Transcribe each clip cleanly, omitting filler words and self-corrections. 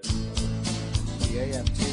The AMT.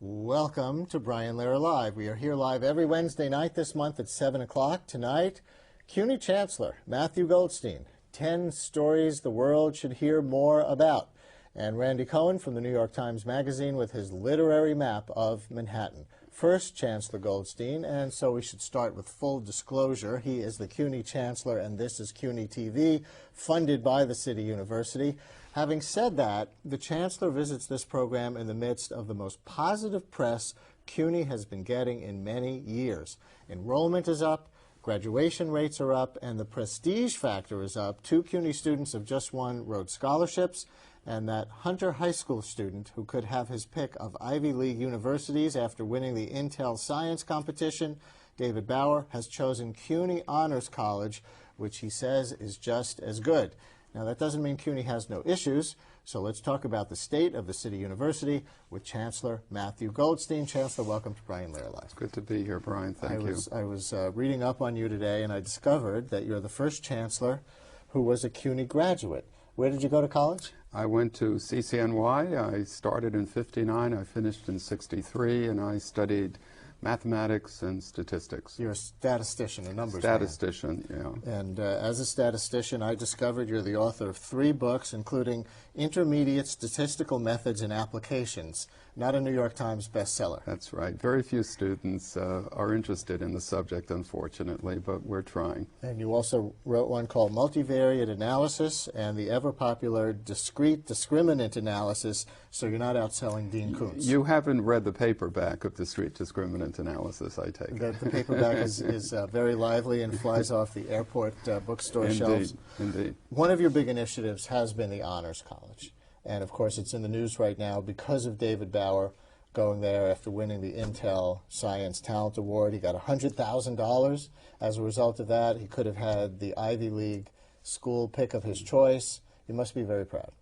Welcome to Brian Lehrer Live. We are here live every Wednesday night this month at 7 o'clock. Tonight, CUNY Chancellor Matthew Goldstein, 10 stories the world should hear more about. And Randy Cohen from the New York Times Magazine with his literary map of Manhattan. First, Chancellor Goldstein, and so we should start with full disclosure. He is the CUNY Chancellor, and this is CUNY TV, funded by the City University. Having said that, the Chancellor visits this program in the midst of the most positive press CUNY has been getting in many years. Enrollment is up, graduation rates are up, and the prestige factor is up. 2 CUNY students have just won Rhodes Scholarships, and that Hunter High School student who could have his pick of Ivy League universities after winning the Intel Science competition, David Bauer, has chosen CUNY Honors College, which he says is just as good. Now, that doesn't mean CUNY has no issues, so let's talk about the state of the City University with Chancellor Matthew Goldstein. Chancellor, welcome to Brian Lehrer Live. It's good to be here, Brian. Thank you. I was reading up on you today, and I discovered that you're the first Chancellor who was a CUNY graduate. Where did you go to college? I went to CCNY. I started in '59. I finished in '63, and I studied mathematics and statistics. You're a statistician, a numbers statistician, man. Yeah. And as a statistician, I discovered you're the author of 3 books, including Intermediate Statistical Methods and Applications, not a New York Times bestseller. That's right. Very few students are interested in the subject, unfortunately, but we're trying. And you also wrote one called Multivariate Analysis and the ever-popular Discrete Discriminant Analysis, so you're not outselling Dean Koontz. You haven't read the paperback of Discrete Discriminant Analysis, I take it. The paperback is very lively and flies off the airport bookstore shelves. Indeed. One of your big initiatives has been the Honors College. And, of course, it's in the news right now because of David Bauer going there after winning the Intel Science Talent Award. He got $100,000 as a result of that. He could have had the Ivy League school pick of his choice. You must be very proud.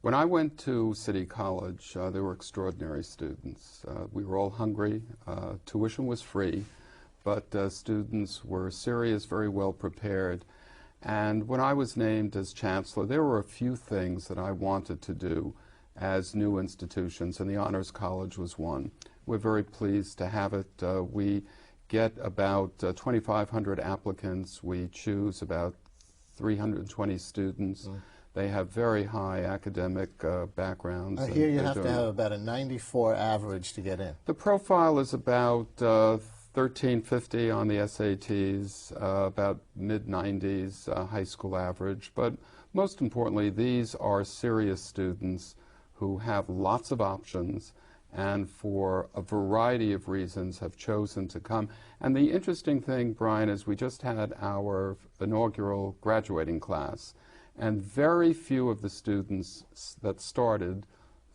When I went to City College, there were extraordinary students. We were all hungry. Tuition was free, but students were serious, very well prepared. And when I was named as Chancellor, there were a few things that I wanted to do as new institutions, and the Honors College was one. We're very pleased to have it. We get about 2,500 applicants. We choose about 320 students. They have very high academic backgrounds. I hear you have to have about a 94 average to get in. The profile is about 1350 on the SATs, about mid-90s high school average. But most importantly, these are serious students who have lots of options and for a variety of reasons have chosen to come. And the interesting thing, Brian, is we just had our inaugural graduating class, and very few of the students that started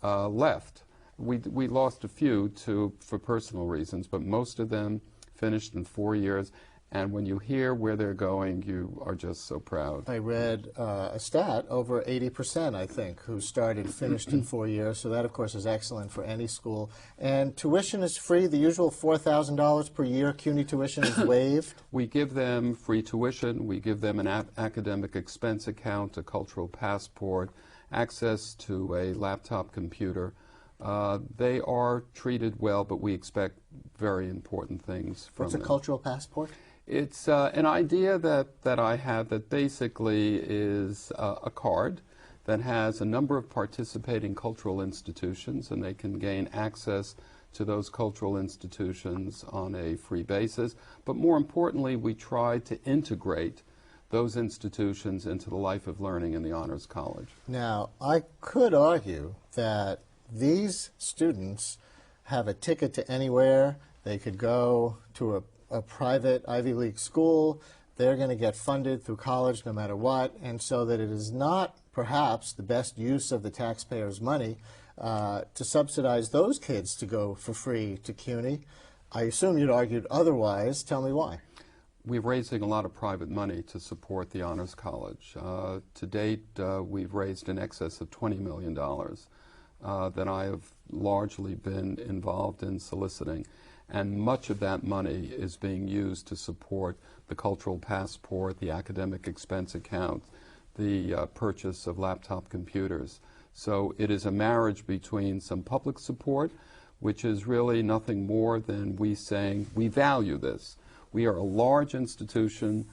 left. We lost a few for personal reasons, but most of them finished in 4 years. And when you hear where they're going, you are just so proud. I read a stat, over 80%, I think, who started finished in 4 years. So that, of course, is excellent for any school. And tuition is free. The usual $4,000 per year CUNY tuition is waived. We give them free tuition. We give them an academic expense account, a cultural passport, access to a laptop computer. They are treated well, but we expect very important things from them. What's a cultural passport? It's an idea that I had that basically is a card that has a number of participating cultural institutions, and they can gain access to those cultural institutions on a free basis. But more importantly, we try to integrate those institutions into the life of learning in the Honors College. Now, I could argue that these students have a ticket to anywhere. They could go to a private Ivy League school. They're going to get funded through college no matter what, and so that it is not perhaps the best use of the taxpayers' money to subsidize those kids to go for free to CUNY. I assume you'd argued otherwise. Tell me why. We're raising a lot of private money to support the Honors College. To date, we've raised in excess of $20 million that I have largely been involved in soliciting. And much of that money is being used to support the cultural passport, the academic expense account, the purchase of laptop computers. So it is a marriage between some public support, which is really nothing more than we saying we value this. We are a large institution,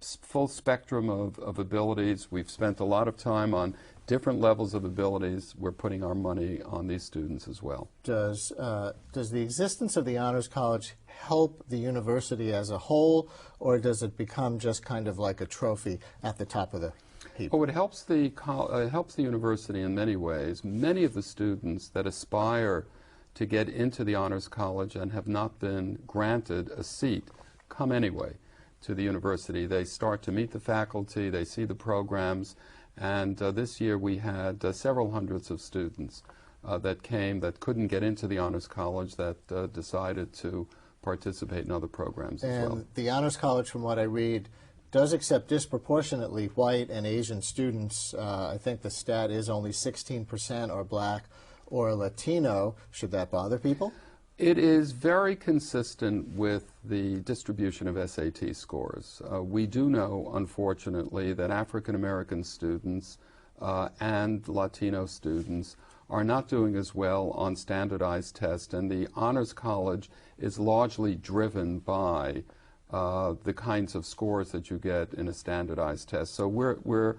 full spectrum of abilities. We've spent a lot of time on different levels of abilities. We're putting our money on these students as well. Does the existence of the Honors College help the university as a whole, or does it become just kind of like a trophy at the top of the heap? Oh, it helps the university in many ways. Many of the students that aspire to get into the Honors College and have not been granted a seat come anyway to the university. They start to meet the faculty, they see the programs, and this year we had several hundreds of students that came that couldn't get into the Honors College that decided to participate in other programs as well. And the Honors College, from what I read, does accept disproportionately white and Asian students. I think the stat is only 16% are black or Latino. Should that bother people? It is very consistent with the distribution of SAT scores. We do know, unfortunately, that African American students and Latino students are not doing as well on standardized tests, and the Honors College is largely driven by the kinds of scores that you get in a standardized test. So we're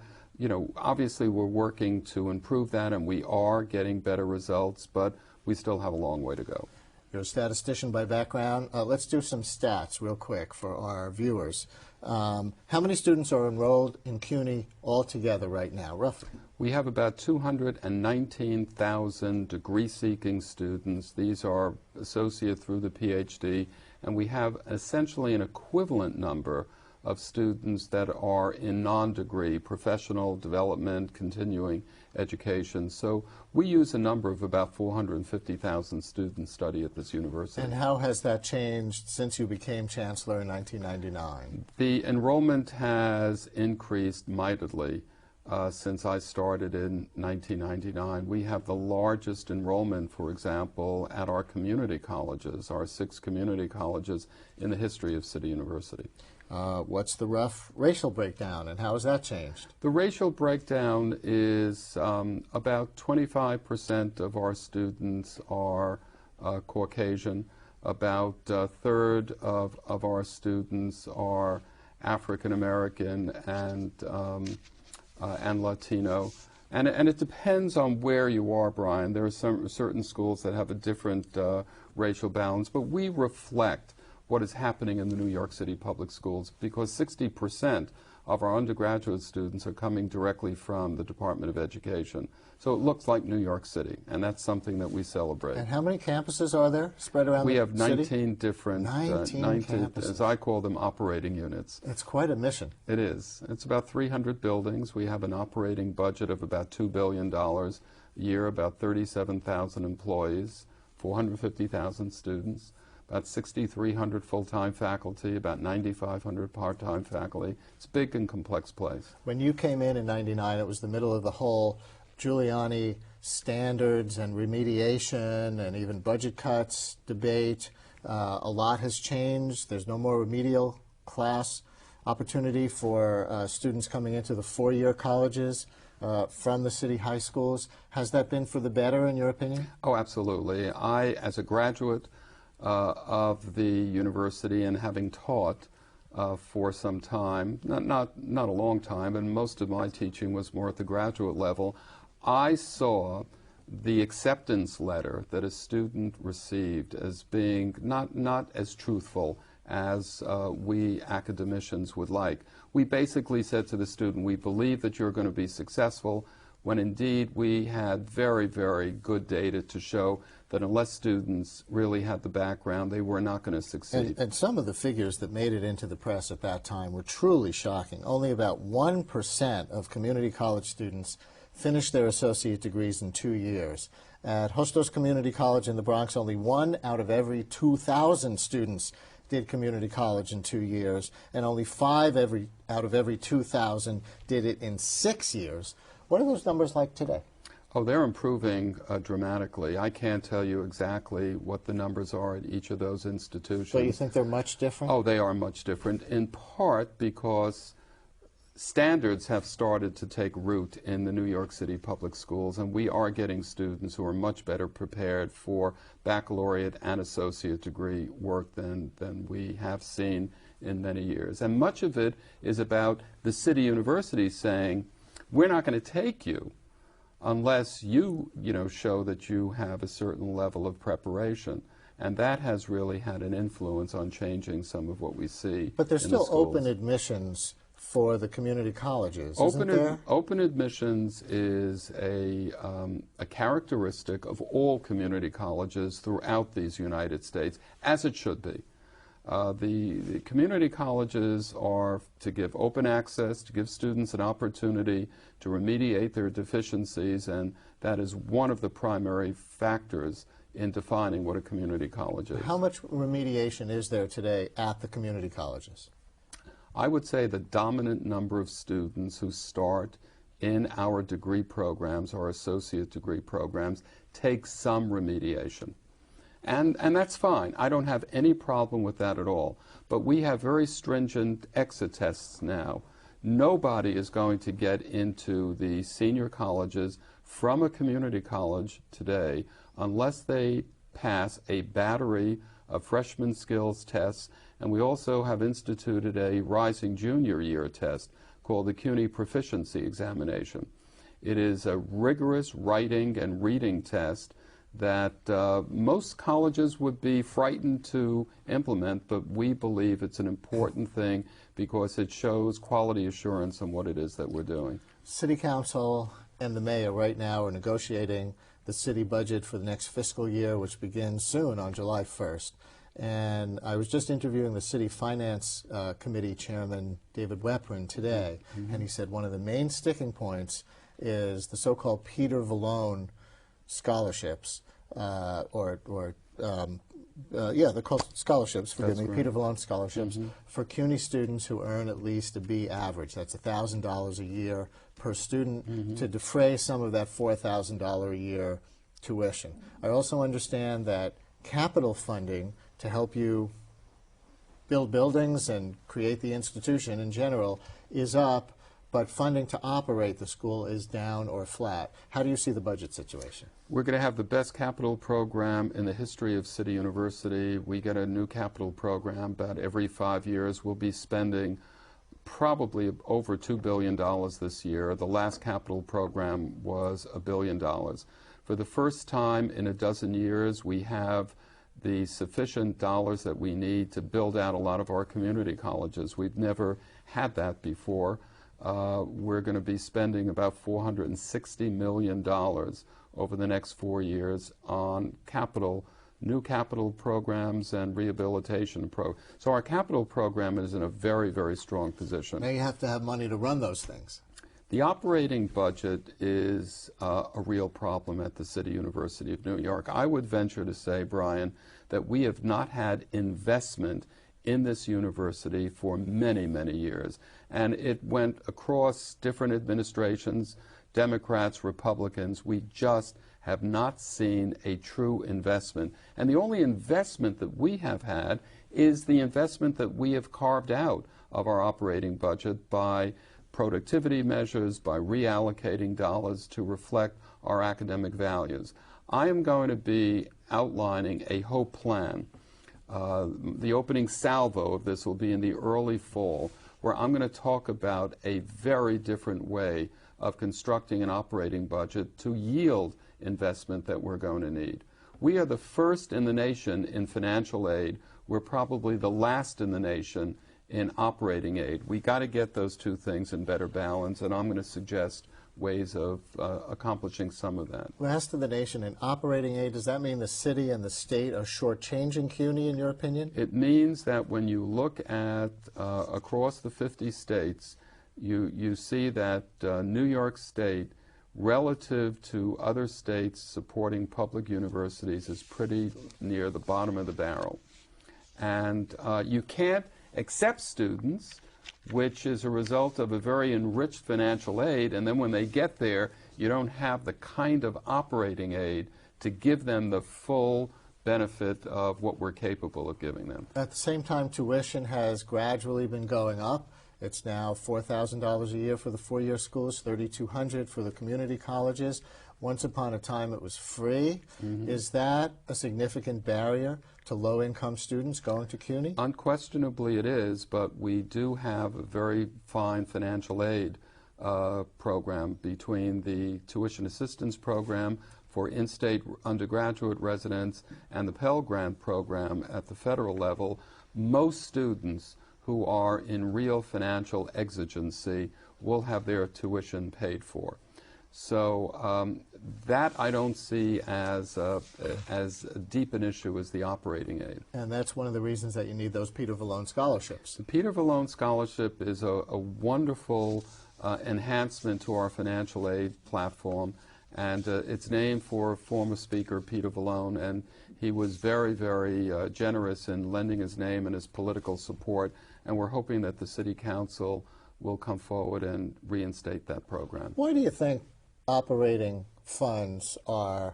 obviously we're working to improve that, and we are getting better results, but we still have a long way to go. You're a statistician by background. Let's do some stats real quick for our viewers. How many students are enrolled in CUNY altogether right now, roughly? We have about 219,000 degree-seeking students. These are associate through the PhD, and we have essentially an equivalent number of students that are in non-degree, professional development, continuing education. So we use a number of about 450,000 students study at this university. And how has that changed since you became chancellor in 1999? The enrollment has increased mightily since I started in 1999. We have the largest enrollment, for example, at our community colleges, our 6 community colleges in the history of City University. What's the rough racial breakdown, and how has that changed? The racial breakdown is about 25% of our students are Caucasian. About a third of our students are African American and Latino. And it depends on where you are, Brian. There are certain schools that have a different racial balance, but we reflect what is happening in the New York City public schools, because 60% of our undergraduate students are coming directly from the Department of Education. So it looks like New York City, and that's something that we celebrate. And how many campuses are there spread around the city? We have 19 different, 19 campuses. as I call them, operating units. It's quite a mission. It is. It's about 300 buildings. We have an operating budget of about $2 billion a year, about 37,000 employees, 450,000 students, about 6,300 full-time faculty, about 9,500 part-time faculty. It's a big and complex place. When you came in '99, it was the middle of the whole Giuliani standards and remediation and even budget cuts debate. A lot has changed. There's no more remedial class opportunity for students coming into the 4-year colleges from the city high schools. Has that been for the better, in your opinion? Oh, absolutely. I, as a graduate of the university and having taught for some time, not a long time, and most of my teaching was more at the graduate level, I saw the acceptance letter that a student received as being not as truthful as we academicians would like. We basically said to the student, we believe that you're going to be successful, when indeed we had very, very good data to show that unless students really had the background, they were not going to succeed. And some of the figures that made it into the press at that time were truly shocking. Only about 1% of community college students finished their associate degrees in 2 years. At Hostos Community College in the Bronx, only 1 out of every 2,000 students did community college in 2 years, and only 5 out of every 2,000 did it in 6 years. What are those numbers like today? Oh, they're improving dramatically. I can't tell you exactly what the numbers are at each of those institutions. So you think they're much different? Oh, they are much different, in part because standards have started to take root in the New York City public schools, and we are getting students who are much better prepared for baccalaureate and associate degree work than we have seen in many years. And much of it is about the city universities saying, we're not going to take you unless you show that you have a certain level of preparation. And that has really had an influence on changing some of what we see. But there's in still the schools. open admissions for the community colleges, isn't there? Open admissions is a characteristic of all community colleges throughout these United States, as it should be. The community colleges are to give open access, to give students an opportunity to remediate their deficiencies, and that is one of the primary factors in defining what a community college is. How much remediation is there today at the community colleges? I would say the dominant number of students who start in our degree programs, our associate degree programs, take some remediation. And that's fine. I don't have any problem with that at all. But we have very stringent exit tests now. Nobody is going to get into the senior colleges from a community college today unless they pass a battery of freshman skills tests. And we also have instituted a rising junior year test called the CUNY Proficiency Examination. It is a rigorous writing and reading test that most colleges would be frightened to implement, but we believe it's an important thing because it shows quality assurance on what it is that we're doing. City Council and the mayor right now are negotiating the city budget for the next fiscal year, which begins soon on July 1st. And I was just interviewing the City Finance Committee Chairman, David Weprin, today, and he said one of the main sticking points is the so-called Peter Vallone scholarships, they're called scholarships, forgive me, Peter Vallone scholarships for CUNY students who earn at least a B average. That's $1,000 a year per student to defray some of that $4,000 a year tuition. I also understand that capital funding to help you build buildings and create the institution in general is up, but funding to operate the school is down or flat. How do you see the budget situation? We're going to have the best capital program in the history of City University. We get a new capital program about every 5 years. We'll be spending probably over $2 billion this year. The last capital program was $1 billion. For the first time in a dozen years, we have the sufficient dollars that we need to build out a lot of our community colleges. We've never had that before. We're going to be spending about $460 million over the next 4 years on new capital programs and rehabilitation programs. So our capital program is in a very, very strong position. Now you have to have money to run those things. The operating budget is a real problem at the City University of New York. I would venture to say, Brian, that we have not had investment in this university for many, many years. And it went across different administrations, Democrats, Republicans. We just have not seen a true investment. And the only investment that we have had is the investment that we have carved out of our operating budget by productivity measures, by reallocating dollars to reflect our academic values. I am going to be outlining a HOPE plan. The opening salvo of this will be in the early fall, where I'm going to talk about a very different way of constructing an operating budget to yield investment that we're going to need. We are the first in the nation in financial aid. We're probably the last in the nation in operating aid. We got to get those two things in better balance, and I'm going to suggest ways of accomplishing some of that. Last in the nation in operating aid, does that mean the city and the state are shortchanging CUNY, in your opinion? It means that when you look at across the 50 states, you see that New York State relative to other states supporting public universities is pretty near the bottom of the barrel. And you can't accept students, which is a result of a very enriched financial aid, and then when they get there, you don't have the kind of operating aid to give them the full benefit of what we're capable of giving them. At the same time, tuition has gradually been going up. It's now $4,000 a year for the four-year schools, $3,200 for the community colleges. Once upon a time, it was free. Mm-hmm. Is that a significant barrier to low-income students going to CUNY? Unquestionably it is, but we do have a very fine financial aid program between the tuition assistance program for in-state undergraduate residents and the Pell Grant program at the federal level. Most students who are in real financial exigency will have their tuition paid for. So that I don't see as deep an issue as the operating aid. And that's one of the reasons that you need those Peter Vallone scholarships. The Peter Vallone Scholarship is a wonderful enhancement to our financial aid platform, and it's named for former Speaker Peter Vallone, and he was very, very generous in lending his name and his political support, and we're hoping that the City Council will come forward and reinstate that program. Why do you think operating funds are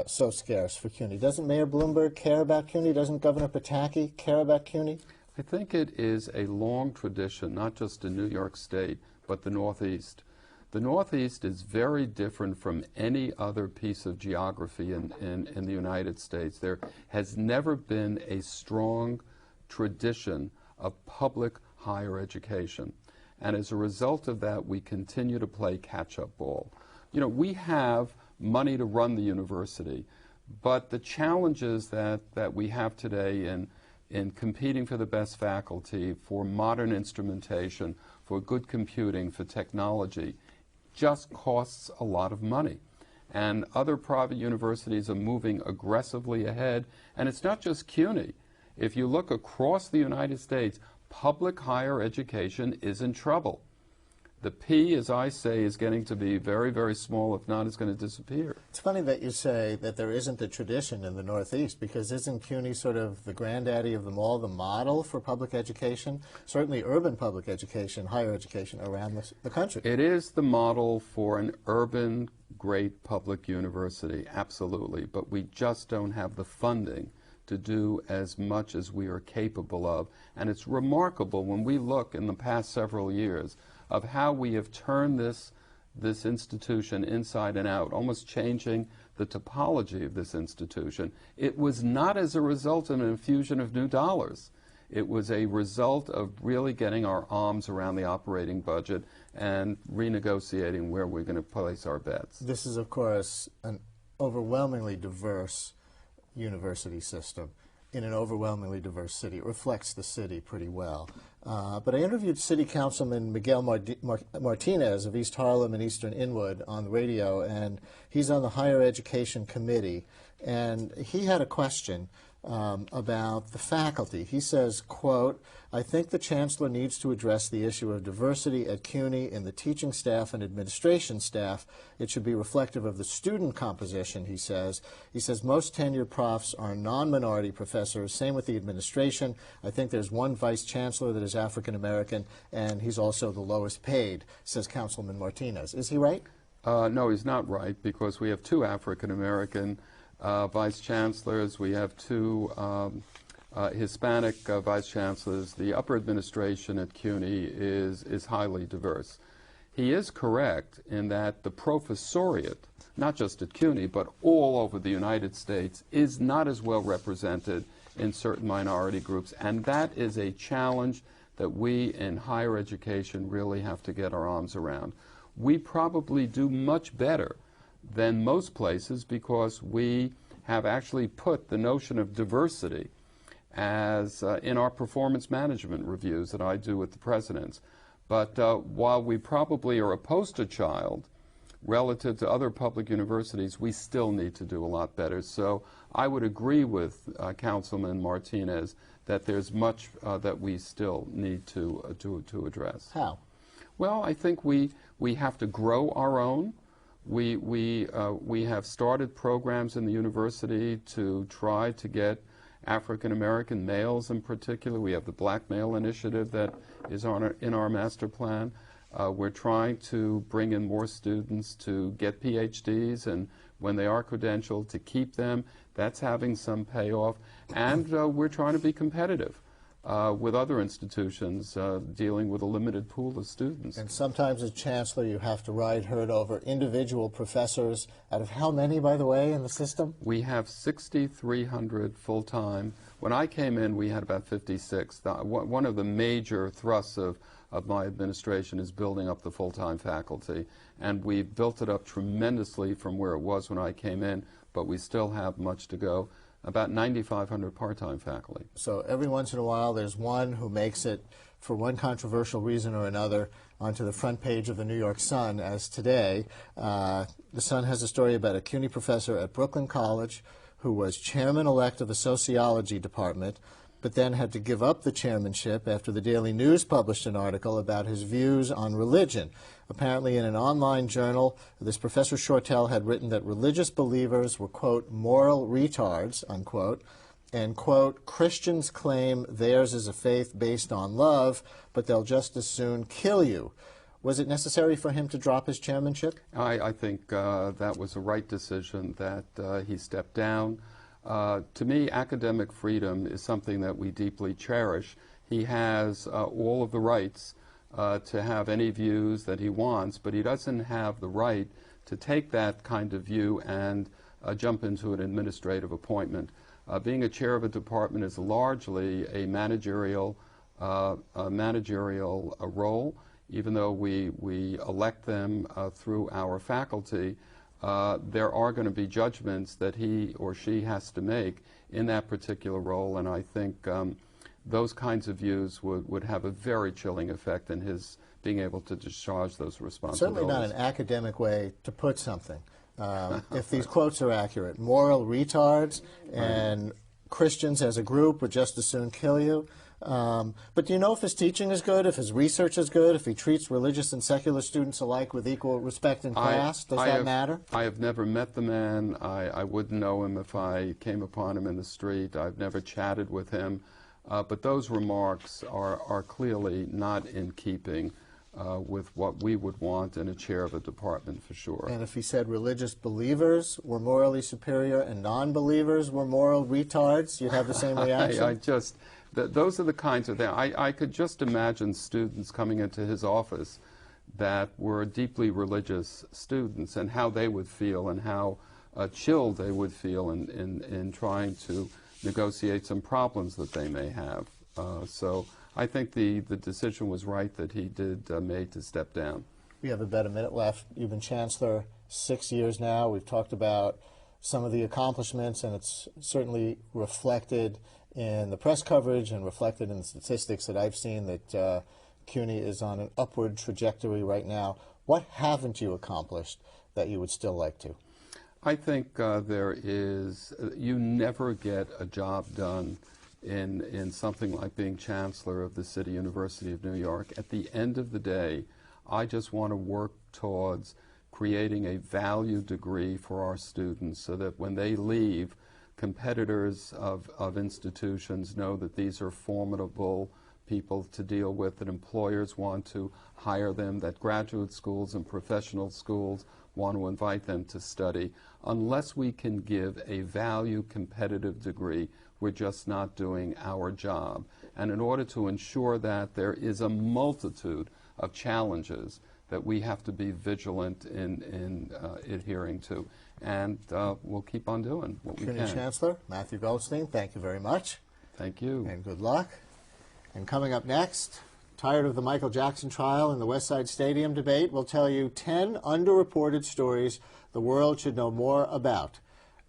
so scarce for CUNY? Doesn't Mayor Bloomberg care about CUNY? Doesn't Governor Pataki care about CUNY? I think it is a long tradition, not just in New York State, but the Northeast. The Northeast is very different from any other piece of geography in the United States. There has never been a strong tradition of public higher education. And as a result of that, we continue to play catch-up ball. You know, we have money to run the university, but the challenges that we have today in competing for the best faculty, for modern instrumentation, for good computing, for technology, just costs a lot of money. And other private universities are moving aggressively ahead. And it's not just CUNY. If you look across the United States, public higher education is in trouble. The P, as I say, is getting to be very, very small. If not, it's going to disappear. It's funny that you say that there isn't a tradition in the Northeast, because isn't CUNY sort of the granddaddy of them all, the model for public education? Certainly urban public education, higher education around the country. It is the model for an urban, great public university, absolutely. But we just don't have the funding to do as much as we are capable of. And it's remarkable when we look in the past several years of how we have turned this institution inside and out, almost changing the topology of this institution. It was not as a result of an infusion of new dollars. It was a result of really getting our arms around the operating budget and renegotiating where we're going to place our bets. This is, of course, an overwhelmingly diverse university system in an overwhelmingly diverse city. It reflects the city pretty well. But I interviewed City Councilman Miguel Martinez of East Harlem and Eastern Inwood on the radio, and he's on the Higher Education Committee, and he had a question about the faculty. He says, quote, "I think the Chancellor needs to address the issue of diversity at CUNY in the teaching staff and administration staff. It should be reflective of the student composition," he says. He says, "Most tenured profs are non-minority professors, same with the administration. I think there's one vice chancellor that is African American, and he's also the lowest paid," says Councilman Martinez. Is he right? No, he's not right, because we have two African American vice chancellors. We have two Hispanic vice chancellors. The upper administration at CUNY is highly diverse. He is correct in that the professoriate, not just at CUNY, but all over the United States, is not as well represented in certain minority groups, and that is a challenge that we in higher education really have to get our arms around. We probably do much better than most places because we have actually put the notion of diversity as in our performance management reviews that I do with the presidents. But while we probably are a poster child relative to other public universities, we still need to do a lot better. So I would agree with Councilman Martinez that there's much that we still need to address. How? Well, I think we have to grow our own. We have started programs in the university to try to get African American males in particular. We have the Black Male Initiative that is in our master plan. We're trying to bring in more students to get PhDs, and when they are credentialed, to keep them. That's having some payoff. And we're trying to be competitive with other institutions dealing with a limited pool of students. And sometimes as chancellor you have to ride herd over individual professors out of how many, by the way, in the system? We have 6,300 full-time. When I came in, we had about 56. One of the major thrusts of my administration is building up the full-time faculty, and we've built it up tremendously from where it was when I came in, but we still have much to go. About 9,500 part-time faculty. So every once in a while there's one who makes it, for one controversial reason or another, onto the front page of the New York Sun, as today. The Sun has a story about a CUNY professor at Brooklyn College who was chairman-elect of the sociology department, but then had to give up the chairmanship after the Daily News published an article about his views on religion. Apparently in an online journal, this Professor Shortell had written that religious believers were, quote, moral retards, unquote, and, quote, Christians claim theirs is a faith based on love, but they'll just as soon kill you. Was it necessary for him to drop his chairmanship? I think that was a right decision that he stepped down. To me, academic freedom is something that we deeply cherish. He has all of the rights to have any views that he wants, but he doesn't have the right to take that kind of view and jump into an administrative appointment. Being a chair of a department is largely a managerial role. Even though we elect them through our faculty, there are going to be judgments that he or she has to make in that particular role, and I think those kinds of views would have a very chilling effect in his being able to discharge those responsibilities. Certainly not an academic way to put something. If these quotes are accurate, moral retards and Christians as a group would just as soon kill you. But do you know if his teaching is good, if his research is good, if he treats religious and secular students alike with equal respect in class? Does that matter? I have never met the man. I wouldn't know him if I came upon him in the street. I've never chatted with him. But those remarks are clearly not in keeping with what we would want in a chair of a department, for sure. And if he said religious believers were morally superior and non-believers were moral retards, you'd have the same reaction? Those are the kinds of things. I could just imagine students coming into his office that were deeply religious students and how they would feel and how chilled they would feel in trying to negotiate some problems that they may have. So I think the decision was right that he did make to step down. We have about a minute left. You've been chancellor 6 years now. We've talked about some of the accomplishments, and it's certainly reflected in the press coverage and reflected in the statistics that I've seen that CUNY is on an upward trajectory right now. What haven't you accomplished that you would still like to? I think you never get a job done in something like being chancellor of the City University of New York. At the end of the day, I just want to work towards creating a value degree for our students so that when they leave, competitors of institutions know that these are formidable people to deal with, that employers want to hire them, that graduate schools and professional schools want to invite them to study. Unless we can give a value competitive degree, we're just not doing our job. And in order to ensure that, there is a multitude of challenges that we have to be vigilant in adhering to. And we'll keep on doing what we can. CUNY Chancellor Matthew Goldstein, thank you very much. Thank you. And good luck. And coming up next, tired of the Michael Jackson trial and the West Side Stadium debate, we'll tell you 10 underreported stories the world should know more about.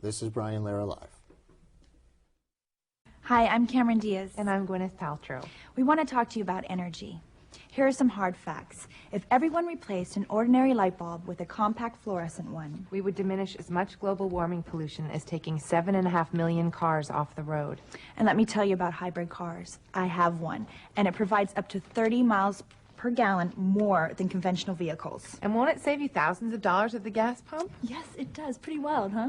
This is Brian Lehrer Live. Hi, I'm Cameron Diaz. And I'm Gwyneth Paltrow. We want to talk to you about energy. Here are some hard facts. If everyone replaced an ordinary light bulb with a compact fluorescent one, we would diminish as much global warming pollution as taking 7.5 million cars off the road. And let me tell you about hybrid cars. I have one, and it provides up to 30 miles per gallon more than conventional vehicles. And won't it save you thousands of dollars at the gas pump? Yes, it does. Pretty wild, huh?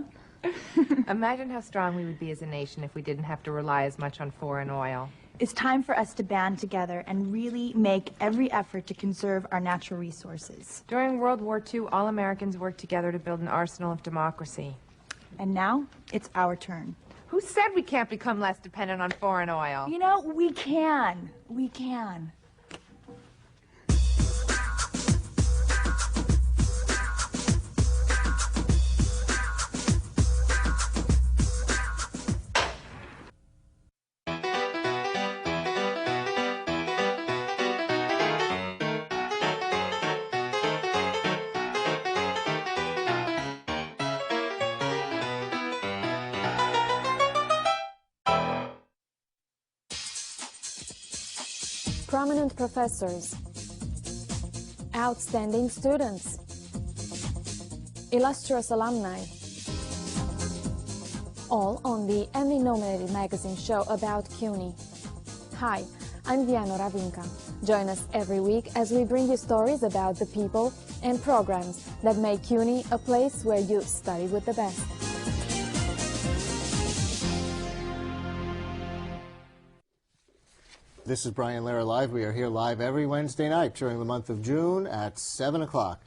Imagine how strong we would be as a nation if we didn't have to rely as much on foreign oil. It's time for us to band together and really make every effort to conserve our natural resources. During World War II, all Americans worked together to build an arsenal of democracy. And now, it's our turn. Who said we can't become less dependent on foreign oil? You know, we can. We can. Prominent professors, outstanding students, illustrious alumni, all on the Emmy-nominated magazine show about CUNY. Hi, I'm Diana Ravinka. Join us every week as we bring you stories about the people and programs that make CUNY a place where you study with the best. This is Brian Lehrer Live. We are here live every Wednesday night during the month of June at 7 o'clock.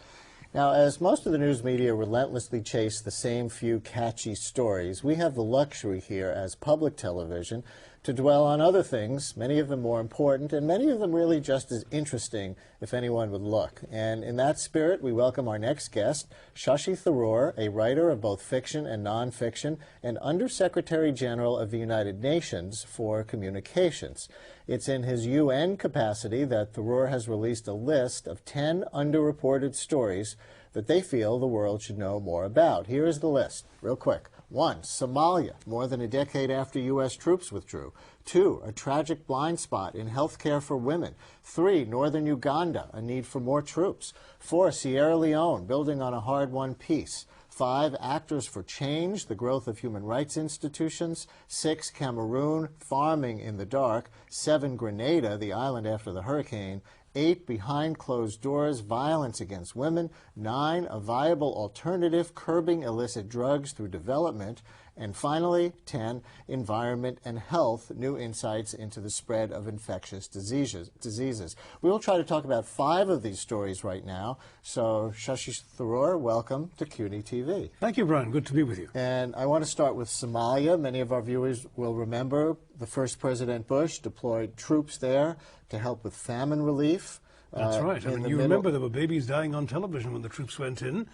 Now, as most of the news media relentlessly chase the same few catchy stories, we have the luxury here as public television to dwell on other things, many of them more important, and many of them really just as interesting if anyone would look. And in that spirit, we welcome our next guest, Shashi Tharoor, a writer of both fiction and nonfiction, and Undersecretary General of the United Nations for Communications. It's in his UN capacity that Tharoor has released a list of 10 underreported stories that they feel the world should know more about. Here is the list, real quick. 1. Somalia, more than a decade after U.S. troops withdrew. 2. A tragic blind spot in health care for women. 3. Northern Uganda, a need for more troops. 4. Sierra Leone, building on a hard-won peace. 5. Actors for Change, the growth of human rights institutions. 6. Cameroon, farming in the dark. 7. Grenada, the island after the hurricane. 8. Behind closed doors, violence against women. 9. A viable alternative, curbing illicit drugs through development. And finally, 10. Environment and health, new insights into the spread of infectious diseases. We will try to talk about 5 of these stories right now. So, Shashi Tharoor, welcome to CUNY TV. Thank you, Brian. Good to be with you. And I want to start with Somalia. Many of our viewers will remember the first President Bush deployed troops there to help with famine relief. That's right. I mean, you remember there were babies dying on television when the troops went in.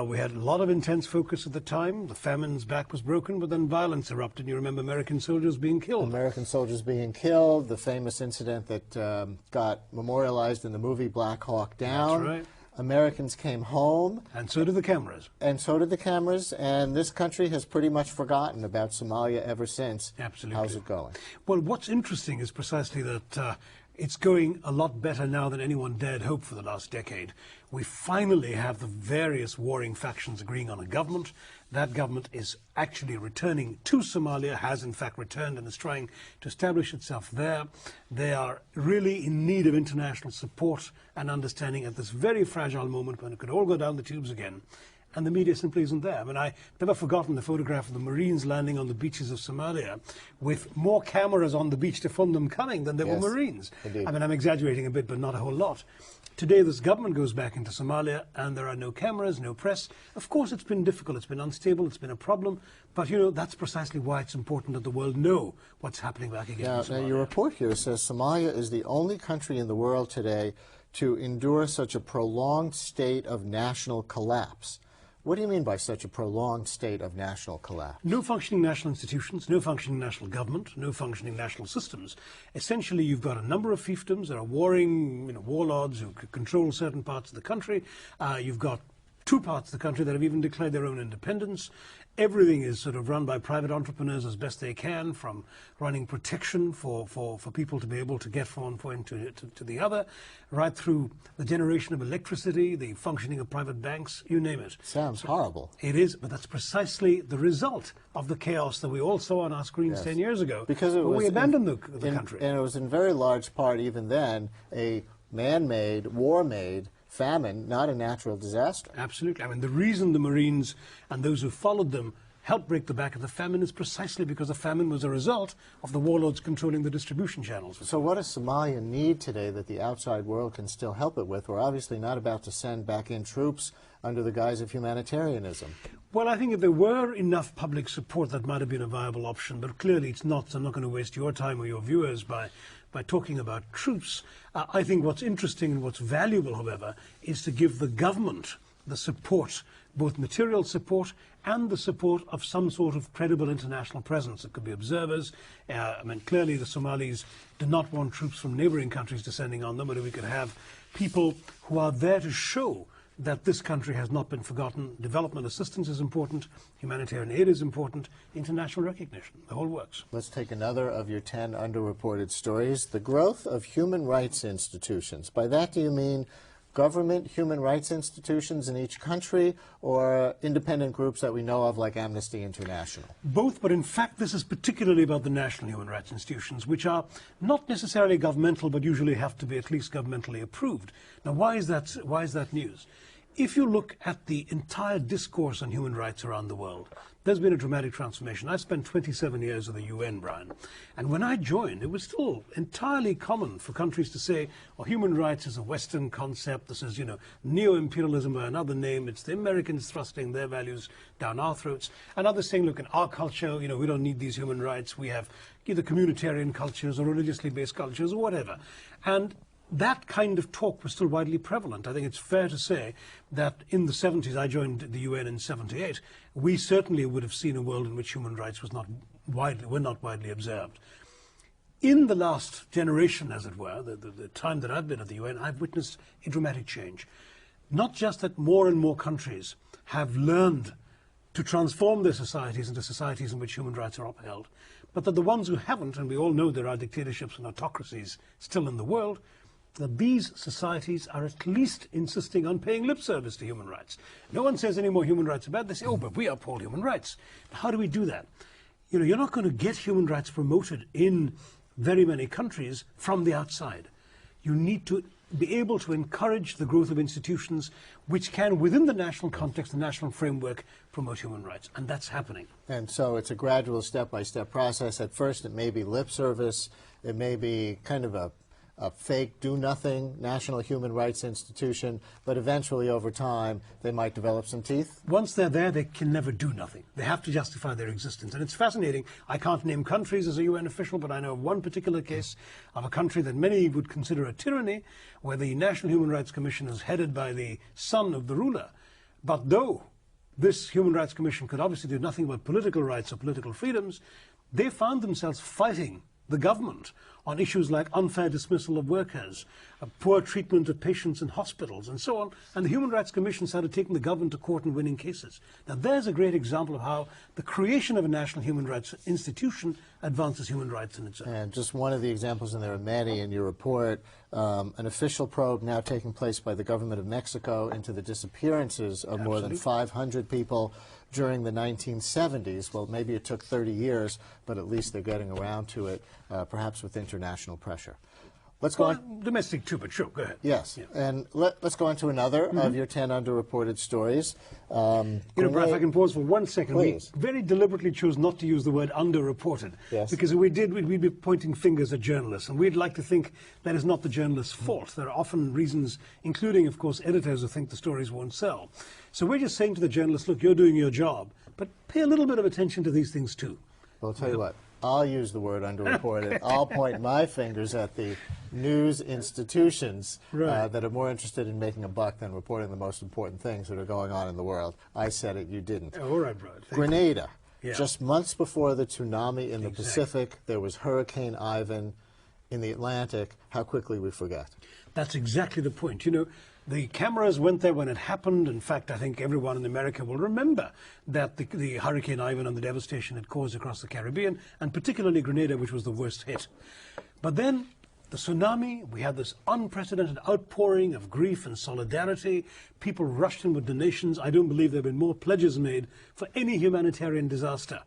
We had a lot of intense focus at the time. The famine's back was broken, but then violence erupted. You remember American soldiers being killed. American soldiers being killed, the famous incident that got memorialized in the movie Black Hawk Down. That's right. Americans came home. And so did the cameras. And so did the cameras. And this country has pretty much forgotten about Somalia ever since. Absolutely. How's it going? Well, what's interesting is precisely that it's going a lot better now than anyone dared hope for the last decade. We finally have the various warring factions agreeing on a government. That government is actually returning to Somalia, has in fact returned and is trying to establish itself there. They are really in need of international support and understanding at this very fragile moment when it could all go down the tubes again. And the media simply isn't there. I mean, I've never forgotten the photograph of the Marines landing on the beaches of Somalia with more cameras on the beach to film them coming than there were Marines. Indeed. I mean, I'm exaggerating a bit, but not a whole lot. Today, this government goes back into Somalia, and there are no cameras, no press. Of course, it's been difficult, it's been unstable, it's been a problem, but, you know, that's precisely why it's important that the world know what's happening back again in Somalia. Now, your report here says Somalia is the only country in the world today to endure such a prolonged state of national collapse. What do you mean by such a prolonged state of national collapse? No functioning national institutions, no functioning national government, no functioning national systems. Essentially, you've got a number of fiefdoms. There are warring, warlords who control certain parts of the country. You've got 2 parts of the country that have even declared their own independence. Everything is sort of run by private entrepreneurs as best they can, from running protection for people to be able to get from one point to the other, right through the generation of electricity, the functioning of private banks, you name it. Sounds horrible. It is, but that's precisely the result of the chaos that we all saw on our screens 10 years ago. Because we abandoned the country. And it was in very large part, even then, a man-made, war-made famine, not a natural disaster. Absolutely. I mean, the reason the Marines and those who followed them helped break the back of the famine is precisely because the famine was a result of the warlords controlling the distribution channels. So what does Somalia need today that the outside world can still help it with? We're obviously not about to send back in troops under the guise of humanitarianism. Well, I think if there were enough public support, that might have been a viable option, but clearly it's not. So I'm not going to waste your time or your viewers by talking about troops. I think what's interesting and what's valuable, however, is to give the government the support, both material support and the support of some sort of credible international presence. It could be observers. I mean, clearly the Somalis do not want troops from neighboring countries descending on them, but we could have people who are there to show that this country has not been forgotten. Development assistance is important, humanitarian aid is important, international recognition, the whole works. Let's take another of your 10 underreported stories, the growth of human rights institutions. By that, do you mean government human rights institutions in each country or independent groups that we know of like Amnesty International? Both, but in fact this is particularly about the national human rights institutions, which are not necessarily governmental but usually have to be at least governmentally approved. Now why is that news? If you look at the entire discourse on human rights around the world, there's been a dramatic transformation. I spent 27 years at the UN, Brian, and when I joined, it was still entirely common for countries to say, well, human rights is a Western concept. This is, neo-imperialism by another name. It's the Americans thrusting their values down our throats. And others saying, look, in our culture, we don't need these human rights. We have either communitarian cultures or religiously based cultures or whatever. And that kind of talk was still widely prevalent. I think it's fair to say that in the 70s, I joined the UN in 78, we certainly would have seen a world in which human rights were not widely observed. In the last generation, as it were, the time that I've been at the UN, I've witnessed a dramatic change. Not just that more and more countries have learned to transform their societies into societies in which human rights are upheld, but that the ones who haven't, and we all know there are dictatorships and autocracies still in the world, that these societies are at least insisting on paying lip service to human rights. No one says any more human rights are bad. They say, oh, but we uphold human rights. How do we do that? You're not going to get human rights promoted in very many countries from the outside. You need to be able to encourage the growth of institutions which can, within the national context, the national framework, promote human rights. And that's happening. And so it's a gradual step-by-step process. At first it may be lip service. It may be kind of a fake, do-nothing national human rights institution, but eventually, over time, they might develop some teeth? Once they're there, they can never do nothing. They have to justify their existence. And it's fascinating. I can't name countries as a UN official, but I know of one particular case of a country that many would consider a tyranny, where the National Human Rights Commission is headed by the son of the ruler. But though this Human Rights Commission could obviously do nothing about political rights or political freedoms, they found themselves fighting the government on issues like unfair dismissal of workers, poor treatment of patients in hospitals, and so on. And the Human Rights Commission started taking the government to court and winning cases. Now, there's a great example of how the creation of a national human rights institution advances human rights in itself. And just one of the examples, and there are many in your report, an official probe now taking place by the government of Mexico into the disappearances of more than 500 people during the 1970s. Well, maybe it took 30 years, but at least they're getting around to it, perhaps with international pressure. Let's go on. Domestic too, but sure, go ahead. Yes, yeah. And let's go on to another of your 10 underreported stories. Brad, if I can pause for 1 second. Please. We very deliberately chose not to use the word underreported. Yes. Because if we did, we'd be pointing fingers at journalists. And we'd like to think that is not the journalist's fault. There are often reasons, including, of course, editors who think the stories won't sell. So we're just saying to the journalists, look, you're doing your job, but pay a little bit of attention to these things too. Well, I'll tell you what. I'll use the word underreported. I'll point my fingers at the news institutions that are more interested in making a buck than reporting the most important things that are going on in the world. I said it, you didn't. All right, Brad. Grenada. Yeah. Just months before the tsunami in the Pacific, there was Hurricane Ivan in the Atlantic. How quickly we forget. That's exactly the point. The cameras went there when it happened. In fact, I think everyone in America will remember that the Hurricane Ivan and the devastation it caused across the Caribbean, and particularly Grenada, which was the worst hit. But then the tsunami, we had this unprecedented outpouring of grief and solidarity. People rushed in with donations. I don't believe there have been more pledges made for any humanitarian disaster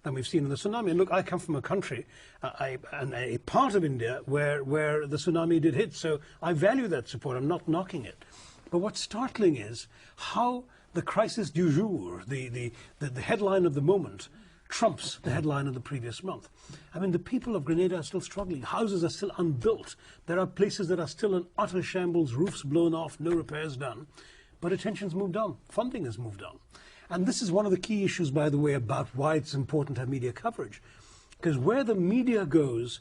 than we've seen in the tsunami. And look, I come from a country, and a part of India where the tsunami did hit, so I value that support. I'm not knocking it. But what's startling is how the crisis du jour, the headline of the moment, trumps the headline of the previous month. I mean, the people of Grenada are still struggling. Houses are still unbuilt. There are places that are still in utter shambles, roofs blown off, no repairs done. But attention's moved on. Funding has moved on. And this is one of the key issues, by the way, about why it's important to have media coverage. Because where the media goes,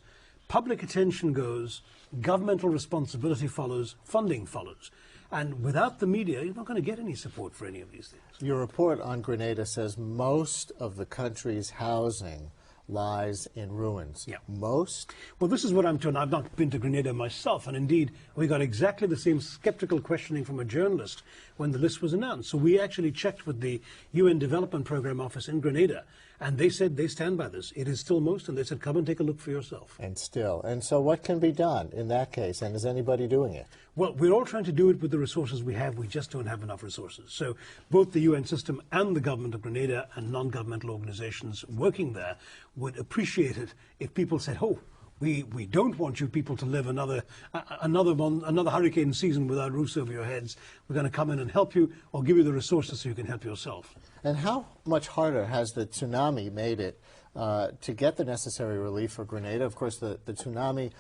public attention goes, governmental responsibility follows, funding follows. And without the media, you're not going to get any support for any of these things. Your report on Grenada says most of the country's housing lies in ruins. Yeah. Most? Well, this is what I'm told. I've not been to Grenada myself, and indeed, we got exactly the same skeptical questioning from a journalist when the list was announced. So we actually checked with the UN Development Program Office in Grenada, and they said they stand by this. It is still most, and they said, come and take a look for yourself. And still. And so what can be done in that case, and is anybody doing it? Well, we're all trying to do it with the resources we have. We just don't have enough resources. So both the UN system and the government of Grenada and non-governmental organizations working there would appreciate it if people said, oh, we don't want you people to live another hurricane season without roofs over your heads. We're going to come in and help you or give you the resources so you can help yourself. And how much harder has the tsunami made it to get the necessary relief for Grenada? Of course, the tsunami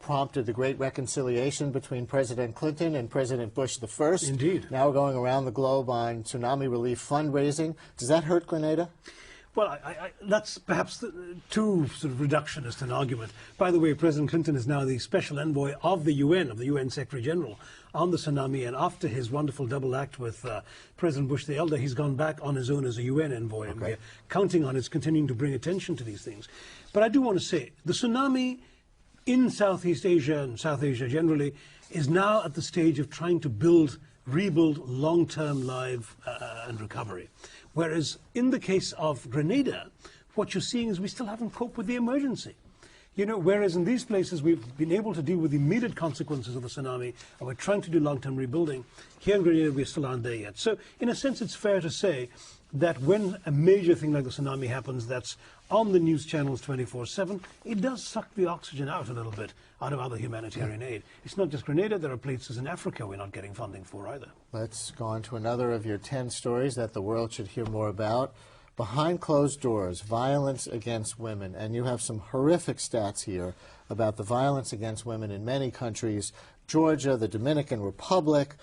prompted the great reconciliation between President Clinton and President Bush the First. Indeed. Now we're going around the globe on tsunami relief fundraising. Does that hurt Grenada? Well, that's perhaps too sort of reductionist an argument. By the way, President Clinton is now the special envoy of the UN Secretary General on the tsunami, and after his wonderful double act with President Bush the Elder, he's gone back on his own as a UN envoy, and we're counting on his continuing to bring attention to these things. But I do want to say, the tsunami in Southeast Asia and South Asia generally is now at the stage of trying to rebuild long-term life and recovery. Whereas in the case of Grenada, what you're seeing is we still haven't coped with the emergency. You know, whereas in these places we've been able to deal with the immediate consequences of the tsunami, and we're trying to do long-term rebuilding, here in Grenada we still aren't there yet. So in a sense it's fair to say that when a major thing like the tsunami happens that's on the news channels 24/7, it does suck the oxygen out a little bit out of other humanitarian aid. It's not just Grenada, there are places in Africa we're not getting funding for either. Let's go on to another of your 10 stories that the world should hear more about. Behind closed doors, violence against women. And you have some horrific stats here about the violence against women in many countries. Georgia, the Dominican Republic,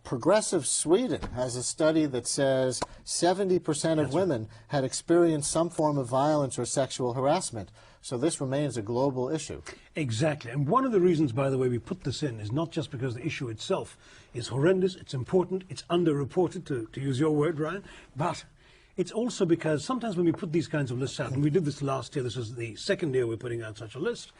progressive Sweden has a study that says 70% of women had experienced some form of violence or sexual harassment. So this remains a global issue. Exactly. And one of the reasons, by the way, we put this in is not just because the issue itself is horrendous, it's important, it's underreported, to use your word, Ryan, but it's also because sometimes when we put these kinds of lists out, and we did this last year, this is the second year we're putting out such a list,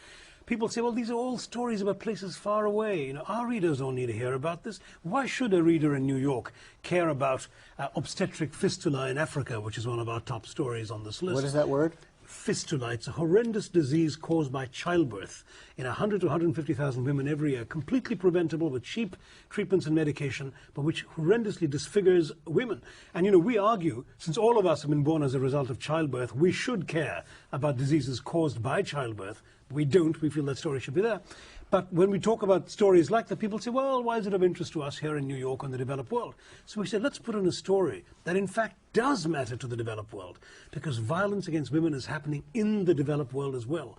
people say, well, these are all stories about places far away. You know, our readers don't need to hear about this. Why should a reader in New York care about obstetric fistula in Africa, which is one of our top stories on this list? What is that word? Fistula. It's a horrendous disease caused by childbirth in 100 to 150,000 women every year, completely preventable with cheap treatments and medication, but which horrendously disfigures women. And, you know, we argue, since all of us have been born as a result of childbirth, we should care about diseases caused by childbirth. We don't. We feel that story should be there. But when we talk about stories like that, people say, well, why is it of interest to us here in New York and the developed world? So we said, let's put in a story that in fact does matter to the developed world, because violence against women is happening in the developed world as well.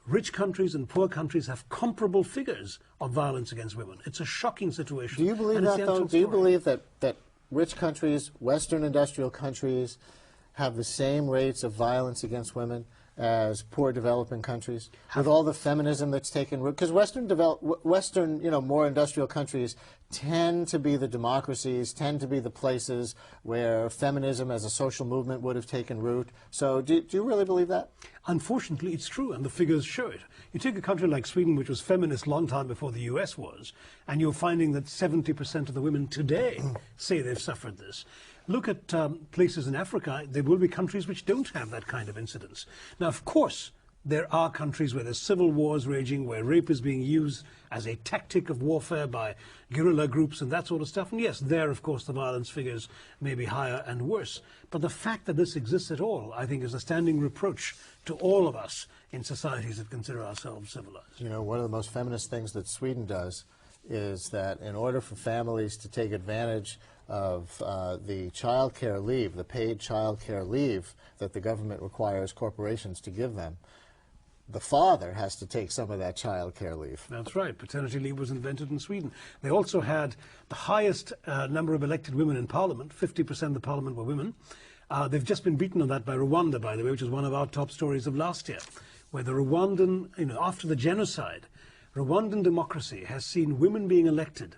Rich countries and poor countries have comparable figures of violence against women. It's a shocking situation. Do you believe that, though? Do you believe that rich countries, Western industrial countries, have the same rates of violence against women as poor developing countries, with all the feminism that's taken root? Because Western, you know, more industrial countries tend to be the democracies, tend to be the places where feminism as a social movement would have taken root. So do you really believe that? Unfortunately, it's true, and the figures show it. You take a country like Sweden, which was feminist long time before the US was, and you're finding that 70% of the women today say they've suffered this. Look at places in Africa. There will be countries which don't have that kind of incidence. Now, of course, There are countries where there's civil wars raging, where rape is being used as a tactic of warfare by guerrilla groups and that sort of stuff. And yes, there, of course, the violence figures may be higher and worse. But the fact that this exists at all, I think, is a standing reproach to all of us in societies that consider ourselves civilized. You know, one of the most feminist things that Sweden does is that in order for families to take advantage of the child care leave, the paid child care leave that the government requires corporations to give them, the father has to take some of that child care leave. That's right. Paternity leave was invented in Sweden. They also had the highest number of elected women in parliament. 50% of the parliament were women. They've just been beaten on that by Rwanda, by the way, which is one of our top stories of last year, where the Rwandan, after the genocide, Rwandan democracy has seen women being elected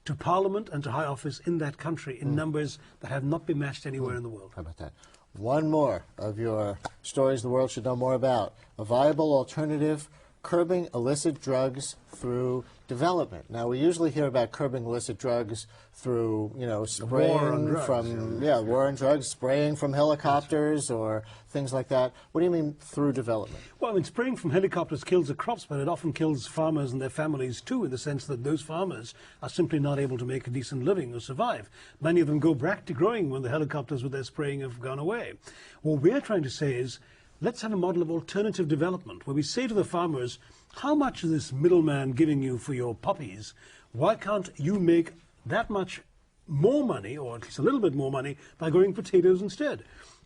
to parliament and to high office in that country in numbers that have not been matched anywhere in the world. How about that? One more of your stories the world should know more about. A viable alternative, curbing illicit drugs through development. Now, we usually hear about curbing illicit drugs through, spraying war on drugs, from, war on drugs, spraying from helicopters or things like that. What do you mean through development? Well, I mean, spraying from helicopters kills the crops, but it often kills farmers and their families too, in the sense that those farmers are simply not able to make a decent living or survive. Many of them go back to growing when the helicopters with their spraying have gone away. What we're trying to say is, let's have a model of alternative development where we say to the farmers, how much is this middleman giving you for your poppies? Why can't you make that much more money, or at least a little bit more money, by growing potatoes instead?